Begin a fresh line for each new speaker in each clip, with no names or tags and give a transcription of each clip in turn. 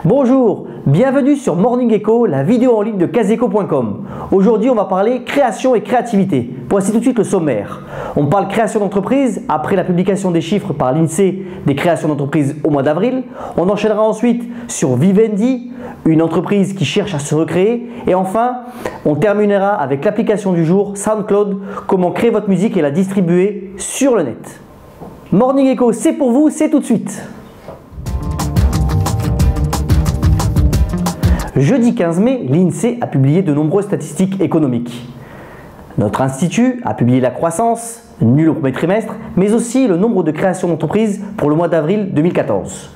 Bonjour, bienvenue sur Morning Echo, la vidéo en ligne de caseco.com. Aujourd'hui, on va parler création et créativité. Voici tout de suite le sommaire. On parle création d'entreprise après la publication des chiffres par l'INSEE des créations d'entreprises au mois d'avril. On enchaînera ensuite sur Vivendi, une entreprise qui cherche à se recréer. Et enfin, on terminera avec l'application du jour, SoundCloud, comment créer votre musique et la distribuer sur le net. Morning Echo, c'est pour vous, c'est tout de suite. Jeudi 15 mai, l'INSEE a publié de nombreuses statistiques économiques. Notre institut a publié la croissance, nulle au premier trimestre, mais aussi le nombre de créations d'entreprises pour le mois d'avril 2014.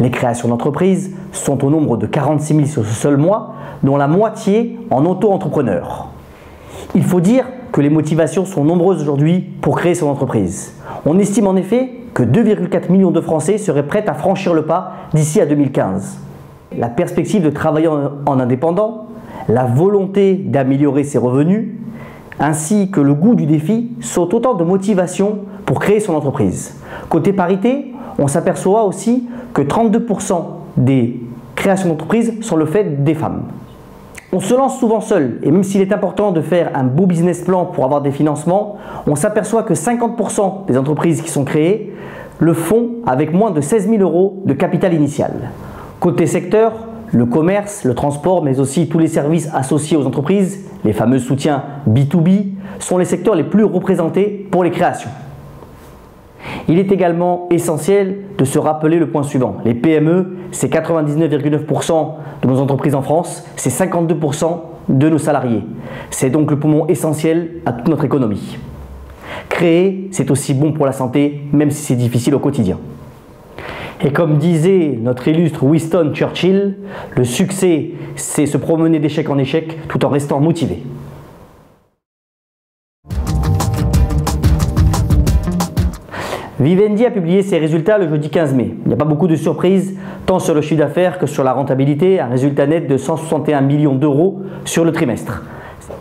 Les créations d'entreprises sont au nombre de 46 000 sur ce seul mois, dont la moitié en auto-entrepreneurs. Il faut dire que les motivations sont nombreuses aujourd'hui pour créer son entreprise. On estime en effet que 2,4 millions de Français seraient prêts à franchir le pas d'ici à 2015. La perspective de travailler en indépendant, la volonté d'améliorer ses revenus, ainsi que le goût du défi sont autant de motivations pour créer son entreprise. Côté parité, on s'aperçoit aussi que 32% des créations d'entreprises sont le fait des femmes. On se lance souvent seul et même s'il est important de faire un beau business plan pour avoir des financements, on s'aperçoit que 50% des entreprises qui sont créées le font avec moins de 16 000 € de capital initial. Côté secteur, le commerce, le transport, mais aussi tous les services associés aux entreprises, les fameux soutiens B2B, sont les secteurs les plus représentés pour les créations. Il est également essentiel de se rappeler le point suivant. Les PME, c'est 99,9% de nos entreprises en France, c'est 52% de nos salariés. C'est donc le poumon essentiel à toute notre économie. Créer, c'est aussi bon pour la santé, même si c'est difficile au quotidien. Et comme disait notre illustre Winston Churchill, le succès, c'est se promener d'échec en échec tout en restant motivé. Vivendi a publié ses résultats le jeudi 15 mai. Il n'y a pas beaucoup de surprises, tant sur le chiffre d'affaires que sur la rentabilité, un résultat net de 161 millions d'euros sur le trimestre.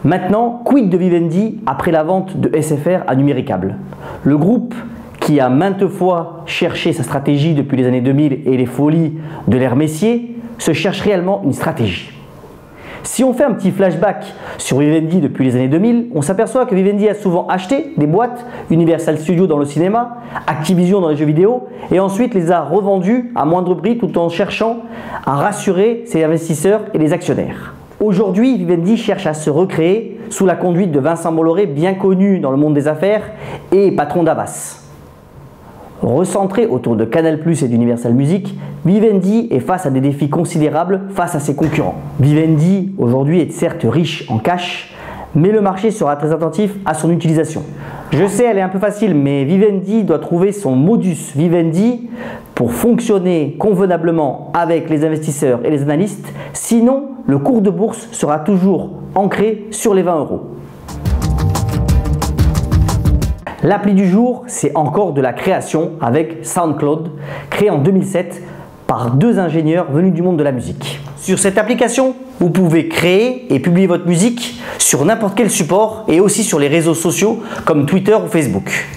Maintenant, quid de Vivendi après la vente de SFR à Numéricable? Le groupe, qui a maintes fois cherché sa stratégie depuis les années 2000 et les folies de l'ère Messier, se cherche réellement une stratégie. Si on fait un petit flashback sur Vivendi depuis les années 2000, on s'aperçoit que Vivendi a souvent acheté des boîtes, Universal Studios dans le cinéma, Activision dans les jeux vidéo, et ensuite les a revendues à moindre prix tout en cherchant à rassurer ses investisseurs et les actionnaires. Aujourd'hui, Vivendi cherche à se recréer sous la conduite de Vincent Bolloré, bien connu dans le monde des affaires et patron d'Havas. Recentré autour de Canal+ et d'Universal Music, Vivendi est face à des défis considérables face à ses concurrents. Vivendi aujourd'hui est certes riche en cash, mais le marché sera très attentif à son utilisation. Je sais, elle est un peu facile, mais Vivendi doit trouver son modus vivendi pour fonctionner convenablement avec les investisseurs et les analystes, sinon le cours de bourse sera toujours ancré sur les 20 €. L'appli du jour, c'est encore de la création avec SoundCloud, créé en 2007 par deux ingénieurs venus du monde de la musique. Sur cette application, vous pouvez créer et publier votre musique sur n'importe quel support et aussi sur les réseaux sociaux comme Twitter ou Facebook.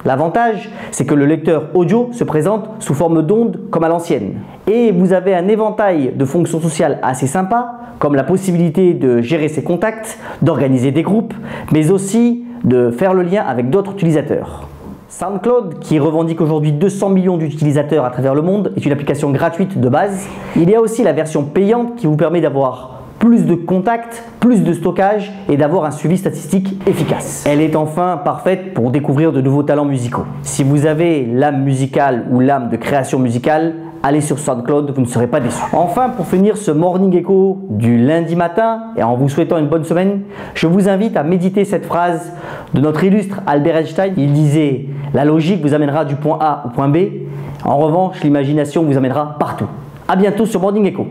L'avantage, c'est que le lecteur audio se présente sous forme d'onde comme à l'ancienne. Et vous avez un éventail de fonctions sociales assez sympa, comme la possibilité de gérer ses contacts, d'organiser des groupes, mais aussi de faire le lien avec d'autres utilisateurs. SoundCloud, qui revendique aujourd'hui 200 millions d'utilisateurs à travers le monde, est une application gratuite de base. Il y a aussi la version payante qui vous permet d'avoir plus de contacts, plus de stockage et d'avoir un suivi statistique efficace. Elle est enfin parfaite pour découvrir de nouveaux talents musicaux. Si vous avez l'âme musicale ou l'âme de création musicale, allez sur SoundCloud, vous ne serez pas déçus. Enfin, pour finir ce Morning Echo du lundi matin et en vous souhaitant une bonne semaine, je vous invite à méditer cette phrase de notre illustre Albert Einstein. Il disait « La logique vous amènera du point A au point B. En revanche, l'imagination vous amènera partout ». À bientôt sur Morning Echo.